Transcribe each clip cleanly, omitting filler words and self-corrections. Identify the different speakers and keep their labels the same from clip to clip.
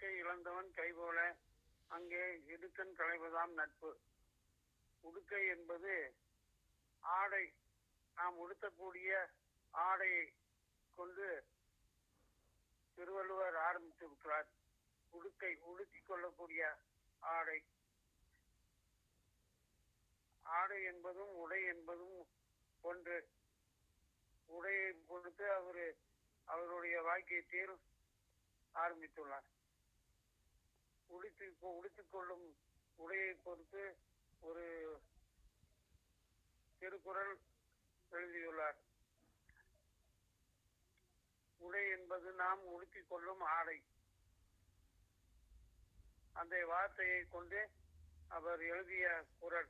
Speaker 1: உடுக்கை இழந்தவன் கைபோல அங்கே இடுக்கண் களைவதாம் நட்பு. உடுக்கை என்பது ஆடை, நாம் உடுத்தக்கூடிய ஆடையை கொண்டு திருவள்ளுவர் ஆரம்பித்திருக்கிறார். உடுக்கை உடுத்திக் கொள்ளக்கூடிய ஆடை. ஆடை என்பதும் உடை என்பதும் ஒன்று. உடையை பொறுத்து அவருடைய வாக்கியத்தில் ஆரம்பித்துள்ளார். உடுத்திக் கொள்ளும் உடையை பொறுத்து ஒரு திருக்குறள் எழுதியுள்ளார். உடை என்பது நாம் உடுத்திக் கொள்ளும் ஆடை. அந்த வார்த்தையை கொண்டு அவர் எழுதிய குறள்.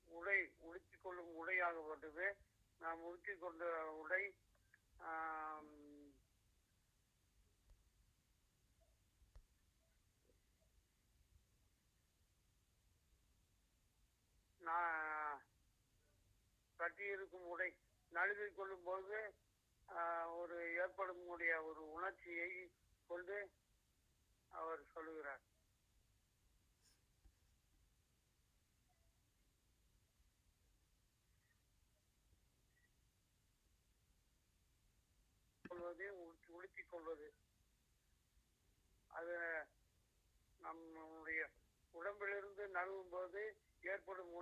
Speaker 1: உடை உடுத்திக் கொள்ளும் உடையாகப்பட்டது. நாம் உடுத்திக் கொண்ட உடை கட்டியிருக்கும் உடை நழுவிக் கொள்ளும் போது ஒரு ஏற்படும் ஒரு உணர்ச்சியை கொண்டு அவர் சொல்லுகிறார். உடுத்திக் கொள்வது அது நம்முடைய உடம்பிலிருந்து நழுவும் போது ஏற்படும்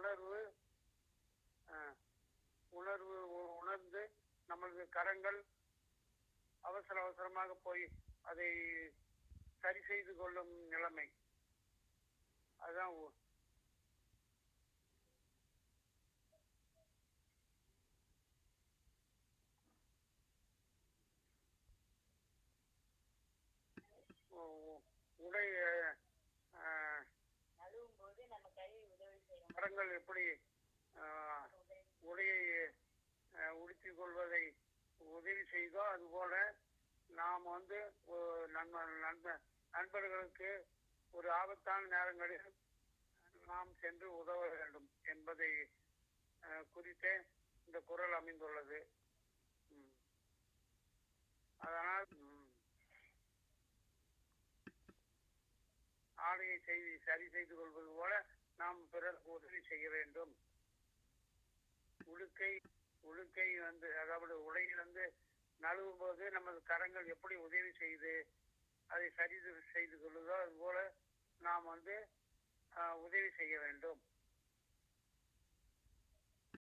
Speaker 1: உணர்ந்து நமது கரங்கள் அவசரமாக போய் அதை சரி செய்து கொள்ளும் நிலைமை. அதுதான் உடை. கரங்கள் எப்படி உடையை உடுத்திக் கொள்வதை உதவி செய்தோ அதுபோல நாம் நண்பர்களுக்கு ஒரு ஆபத்தான நேரங்களில் நாம் சென்று உதவ வேண்டும் என்பதை குறித்தே இந்த குறள் அமைந்துள்ளது. அதனால் ஆடையை சரி செய்து கொள்வது போல நாம் பிறருக்கு உதவி செய்ய வேண்டும். உடுக்கை அதாவது உடையில் நழுவும் போது நமது கரங்கள் எப்படி உதவி செய்து அதை சரி செய்து கொள்ளுதோ அது போல நாம் உதவி செய்ய வேண்டும்.